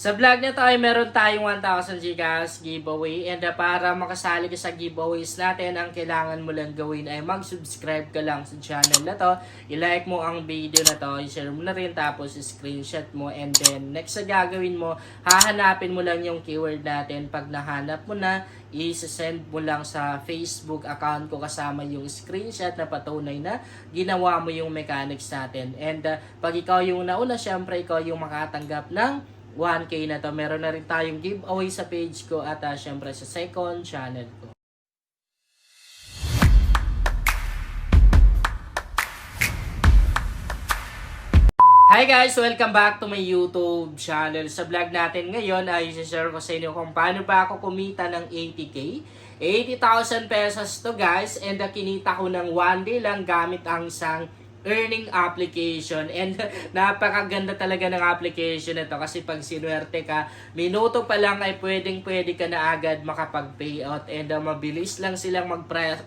Sa vlog na to ay meron tayong 1,000 Gcash giveaway and para makasali ka sa giveaways natin, ang kailangan mo lang gawin ay mag-subscribe ka lang sa channel na to, i-like mo ang video na to, i-share mo na rin, tapos screenshot mo, and then next na gagawin mo, hahanapin mo lang yung keyword natin. Pag nahanap mo na, i-send mo lang sa Facebook account ko kasama yung screenshot na patunay na ginawa mo yung mechanics natin. And pag ikaw yung nauna, syempre ikaw yung makatanggap ng 1K na to. Meron na rin tayong giveaway sa page ko at syempre sa second channel ko. Hi guys! Welcome back to my YouTube channel. Sa vlog natin ngayon ay i-share ko sa inyo kung paano ba ako kumita ng 80K. 80,000 pesos to guys, and kinita ko ng one day lang gamit ang isang earning application. And napakaganda talaga ng application na to kasi pag sinuwerte ka, minuto pa lang ay pwede ka na agad makapag-payout, and mabilis lang silang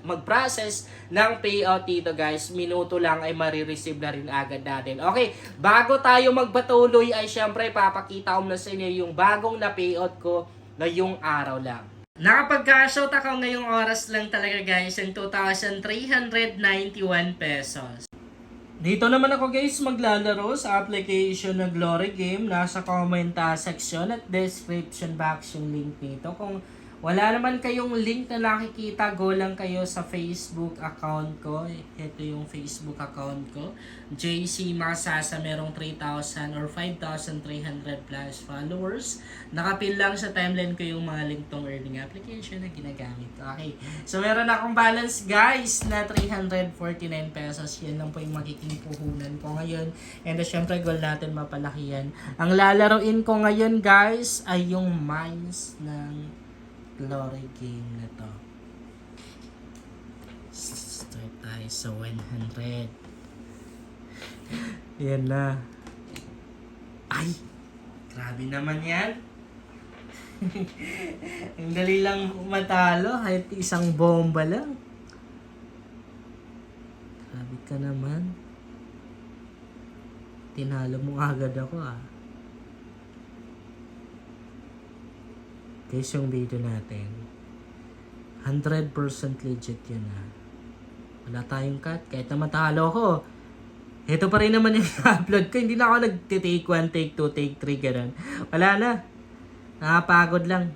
mag-process ng payout dito guys. Minuto lang ay marireceive na rin agad natin. Okay, bago tayo magpatuloy ay syempre papakita ko na sa inyo yung bagong na payout ko ngayong araw lang. Nakapag-cash out ako ngayong oras lang talaga guys ng 2,391 pesos. Dito naman ako guys maglalaro sa application na Glory Game. Nasa comment section at description box yung link nito. Kung wala naman kayong link na nakikita, go lang kayo sa Facebook account ko. Ito yung Facebook account ko. JC Masasa, merong 3,000 or 5,300 plus followers. Nakapil lang sa timeline ko yung mga link tong earning application na ginagamit. Okay. So meron akong balance guys na 349 pesos. Yan lang po yung magiging puhunan ko ngayon. And syempre goal natin mapalaki yan. Ang lalaroin ko ngayon guys ay yung mines ng Glory Game na to. Start tayo sa 100. Yan na. Ay! Grabe naman yan. Ang dali lang matalo kahit isang bomba lang. Grabe ka naman. Tinalo mo agad ako ah. Guys, yung video natin 100% legit yun ha. Wala tayong cut. Kahit na matalo ko, ito pa rin naman yung upload ko. Hindi na ako nag-take 1, take 2, take 3 ganun. Wala na. Nakapagod lang.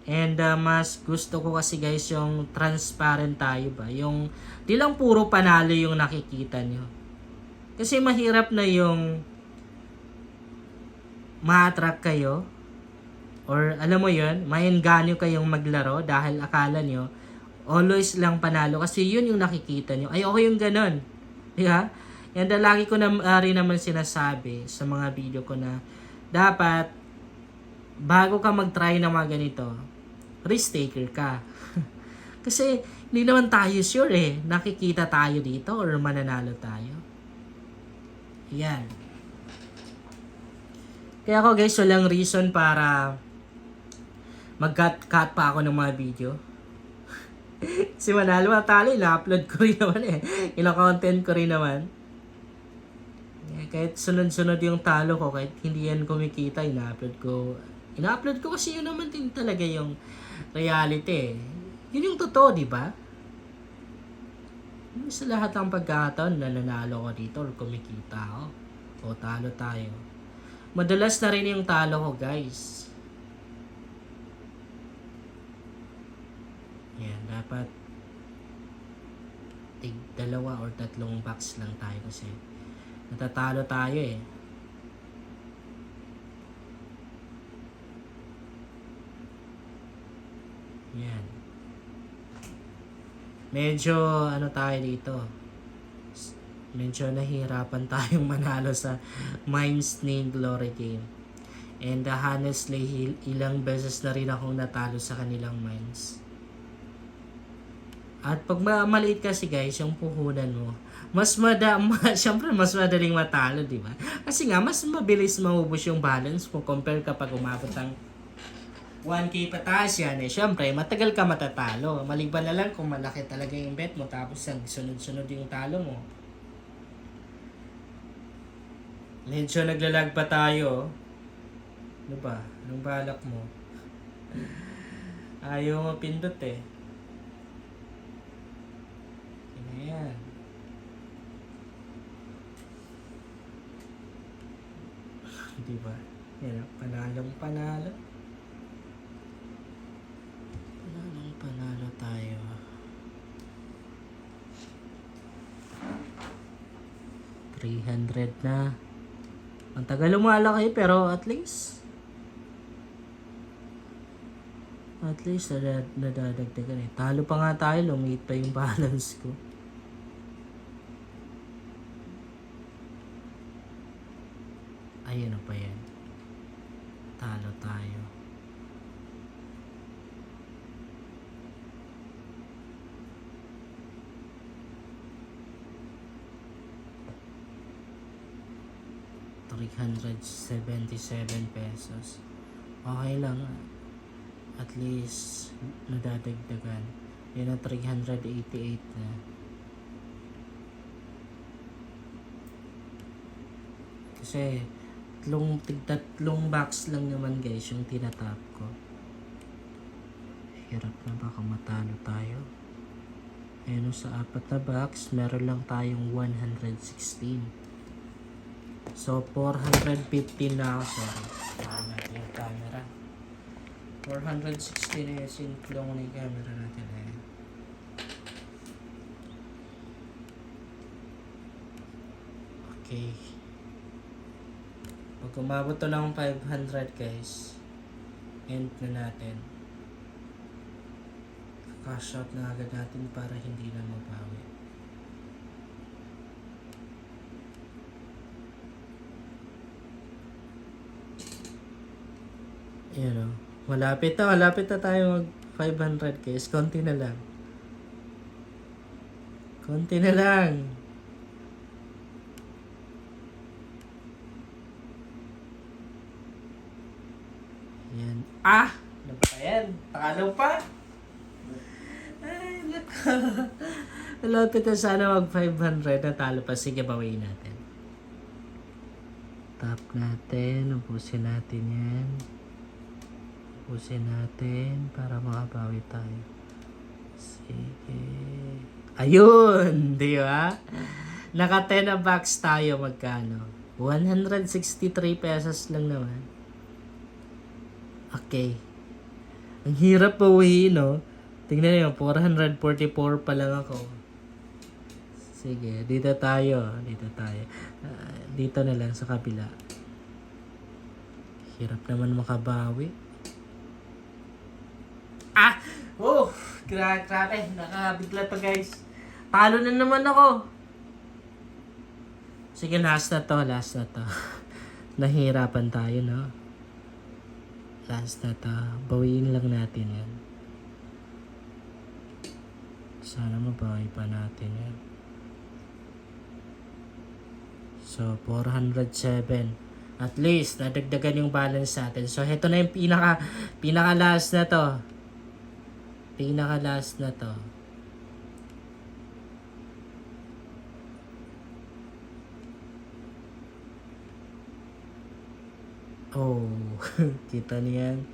And mas gusto ko kasi guys yung transparent tayo ba. Yung di lang puro panalo yung nakikita nyo. Kasi mahirap na yung ma-attract kayo. Or alam mo yun, maengganyo kayong maglaro dahil akala nyo always lang panalo kasi yun yung nakikita nyo. Ay, okay yung ganun. Diba? And lagi ko na rin naman sinasabi sa mga video ko na dapat bago ka mag-try ng mga ganito, risk taker ka. Kasi hindi naman tayo sure eh, nakikita tayo dito or mananalo tayo. Yan. Kaya ako guys, walang reason para mag-cut pa ako ng mga video. Si manalo matalo, ina-upload ko rin naman eh. Ina-content ko rin naman. Kahit sunod-sunod yung talo ko, kahit hindi yan kumikita, ina-upload ko. Ina-upload ko kasi yun naman din talaga yung reality eh. Yun yung totoo, di ba? Sa lahat ng pagkakataon, nananalo ko dito or kumikita ako. O talo tayo. Madalas na rin yung talo ko guys. Yan, dapat tig 2 or 3 box lang tayo kasi natatalo tayo eh. Yan. Medyo ano tayo dito. Medyo nahihirapan tayong manalo sa Mines ni Glory Game. And honestly, ilang beses na rin akong natalo sa kanilang mines. At pag maliit kasi guys, yung puhunan mo, syempre mas madaling matalo, di ba? Kasi nga, mas mabilis maubos yung balance mo compare kapag umabot ng 1K pataas yan eh. Syempre, matagal ka matatalo. Maliban na lang kung malaki talaga yung bet mo tapos sunod-sunod yung talo mo. Medyo naglalag pa tayo. Ano ba? Anong balak mo? Ayaw mapindot eh. Ayan. Diba? Yan, panalong panalo. Panalong panalo tayo. $300 na. Ang tagal lumalaki pero at least nadadagdagan eh. Talo pa nga tayo, lumiit pa yung balance ko. Ayun pa yan. Talo tayo. ₱377. Okay lang. At least nadadagdagan. Yun ang 388 na. Kasi tatlong box lang naman guys yung tinatap ko. Hirap na, baka matalo tayo. Ayun, sa 4 na box meron lang tayong 116. So 415 na ako. Sorry, saan natin yung camera. 416 na yung sinklong na yung camera natin eh. Okay. Pag umabot to ng 500 guys, end na natin. Cash out na agad natin para hindi na mabawi. Ayan o. Malapit na tayo mag 500 guys. Konti na lang. Konti na lang. Ayan. Ano ba yan? Takalaw pa? Ay, nako. Malapit na sana mag 500. Natalo pa. Sige, bawiin natin. Tap natin. Ubusin natin yan. Ubusin natin para makabawi tayo. Sige. Ayun! Di ba? Naka 10 na box tayo. Magkano? 163 pesos lang naman. Okay. Ang hirap bawiin, no? Tingnan nyo, 444 pa lang ako. Sige, dito tayo. Dito na lang sa kabila. Hirap naman makabawi. Grabe. Nakabigla pa guys. Talo na naman ako. Sige, last na to. Nahihirapan tayo, no? Last na to. Bawiin lang natin yan. Sana mabawi pa natin yan. So, 407. At least, nadagdagan yung balance natin. So, heto na yung pinaka last na to. Pinaka-last na to. Oh, kita niyan.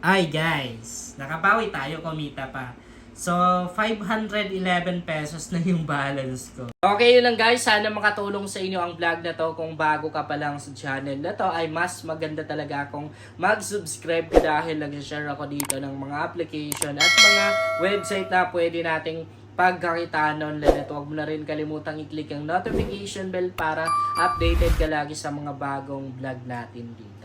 Ay guys, nakabawi tayo, kumita pa. So, 511 pesos na yung balance ko. Okay, yun lang guys. Sana makatulong sa inyo ang vlog na to. Kung bago ka pa lang sa channel na to, ay mas maganda talaga kung mag-subscribe ka dahil nag-share ako dito ng mga application at mga website na pwede nating pagkakitaan online. At huwag mo na rin kalimutang i-click ang notification bell para updated ka lagi sa mga bagong vlog natin dito.